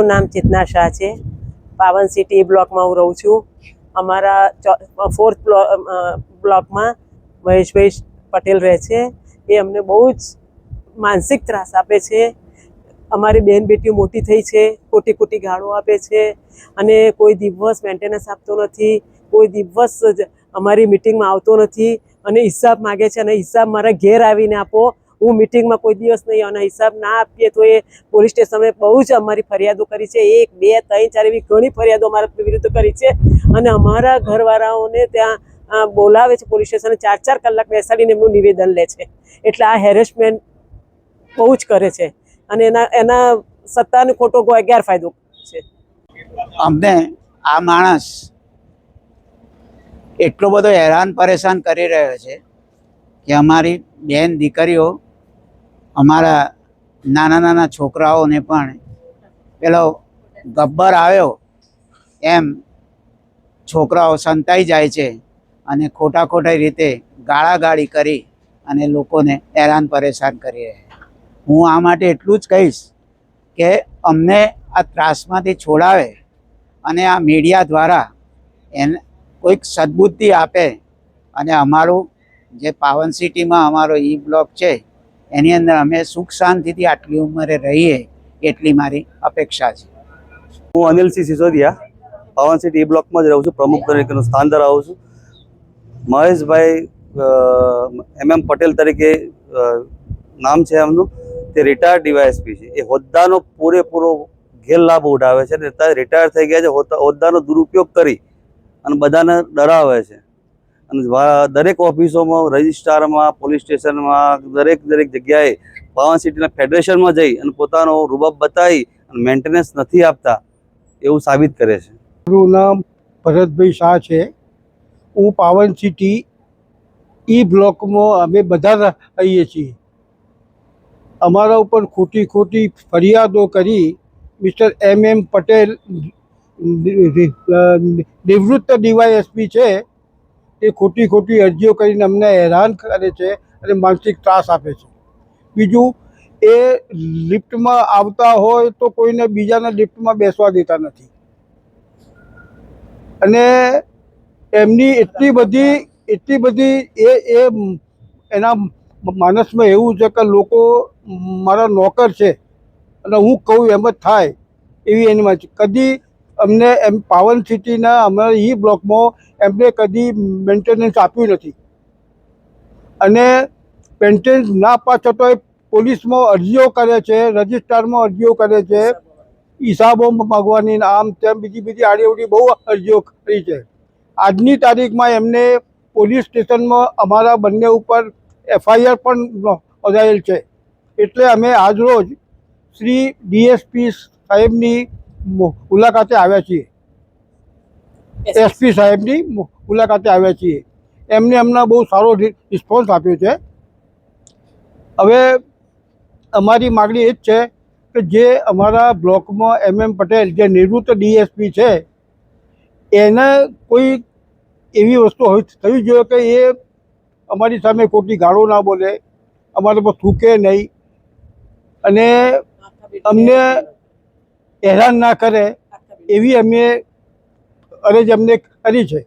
નામ ચેતના શાહ છે। પાવન સિટી બ્લોકમાં હું રહું છું। અમારા 4th બ્લોકમાં મહેશભાઈ પટેલ રહે છે। એ અમને બહુ જ માનસિક ત્રાસ આપે છે। અમારી બેન બેટીઓ મોટી થઈ છે, ખોટી ખોટી ગાળો આપે છે અને કોઈ દિવસ મેન્ટેનન્સ આપતો નથી, કોઈ દિવસ અમારી મિટિંગમાં આવતો નથી અને હિસાબ માગે છે અને હિસાબ મારા ઘેર આવીને આપો। હું મિટિંગમાં કોઈ દિવસ નહીં અને હિસાબ ના આપીએ તો એ પોલીસ સ્ટેશને બહુ જ અમારી ફરિયાદો કરી છે। 1, 2, 3, 4 એવી ઘણી ફરિયાદો અમારા વિરુદ્ધ કરી છે અને અમારા ઘરવાળાઓને ત્યાં બોલાવે છે પોલીસ સ્ટેશને, 4-4 કલાક બેસાડીને એમનું નિવેદન લે છે। એટલે આ હેરેસમેન્ટ બહુ જ કરે છે અને એના સત્તાનો ખોટો ગેરફાયદો છે। અમને આ માણસ એટલો બધો હેરાન પરેશાન કરી રહ્યો છે કે અમારી બેન દીકરીઓ, અમારા નાના નાના છોકરાઓને પણ પેલો ગબ્બર આવ્યો એમ છોકરાઓ સંતાઈ જાય છે અને ખોટા રીતે ગાળાગાળી કરી અને લોકોને હેરાન પરેશાન કરી રહ્યા। હું આ માટે એટલું જ કહીશ કે અમને આ ત્રાસમાંથી છોડાવે અને આ મીડિયા દ્વારા એને કોઈક સદબુદ્ધિ આપે અને અમારું જે પાવન સિટીમાં અમારો બ્લોક છે એની અંદર અમે સુખ શાંતિથી આટલી ઉંમરે રહીએ એટલી મારી અપેક્ષા છે। હું અનિલસિંહ સિસોદિયા પાવન સિટી બ્લોકમાં જ રહું છું, પ્રમુખ તરીકેનું સ્થાન ધરાવું છું। મહેશભાઈ પટેલ તરીકે નામ છે એમનું, તે રિટાયર્ડ ડીવાયએસપી છે। એ હોદ્દાનો પૂરેપૂરો ગેરલાભ ઉઠાવે છે અને રિટાયર થઈ ગયા છે, હોદ્દાનો દુરુપયોગ કરી અને બધાને ડરાવે છે અને દરેક ઓફિસોમાં, રજિસ્ટ્રારમાં, પોલીસ સ્ટેશનમાં, દરેક જગ્યાએ પાવન સિટીના ફેડરેશનમાં જઈ અને પોતાનો રૂબાબ બતાવી અને મેન્ટેનન્સ નથી આપતા એવું સાબિત કરે છે। મારું નામ ભરતભાઈ શાહ છે। હું પાવન સિટી બ્લોકમાં અમે બધા રહીએ છીએ। અમારા ઉપર ખોટી ફરિયાદો કરી મિસ્ટર પટેલ નિવૃત્ત ડીવાયએસપી છે, એ ખોટી અરજીઓ કરીને અમને હેરાન કરે છે અને માનસિક ત્રાસ આપે છે। બીજું, એ લિફ્ટમાં આવતા હોય તો કોઈને બીજાને લિફ્ટમાં બેસવા દેતા નથી અને એમની એટલી બધી એના માનસમાં એવું છે કે લોકો મારા નોકર છે અને હું કહું એમ જ થાય એવી એની કદી અમને પાવન સિટીના અમારા બ્લોકમાં એમને કદી મેન્ટેનન્સ આપ્યું નથી અને મેન્ટેનન્સ ના આપવા છતાંય પોલીસમાં અરજીઓ કરે છે, રજિસ્ટ્રારમાં અરજીઓ કરે છે, હિસાબો માગવાની આમ તેમ બીજી આડીઅવળી બહુ અરજીઓ કરી છે। આજની તારીખમાં એમને પોલીસ સ્ટેશનમાં અમારા બંને ઉપર FIR પણ નોંધાયેલ છે। એટલે અમે આજરોજ શ્રી ડીએસપી સાહેબની મુલાકાતે આવ્યા છીએ, SP સાહેબની મુલાકાતે આવ્યા છીએ। એમને બહુ સારો રિસ્પોન્સ આપ્યો છે। હવે અમારી માગણી એ જ છે કે જે અમારા બ્લોકમાં પટેલ જે નિવૃત્ત ડીએસપી છે એને કોઈ એવી વસ્તુ થવી જોઈએ કે એ અમારી સામે ખોટી ગાળો ના બોલે, અમારા પર થૂકે નહીં અને અમને હેરાન ના કરે એવી અમે અરજ કરી છે।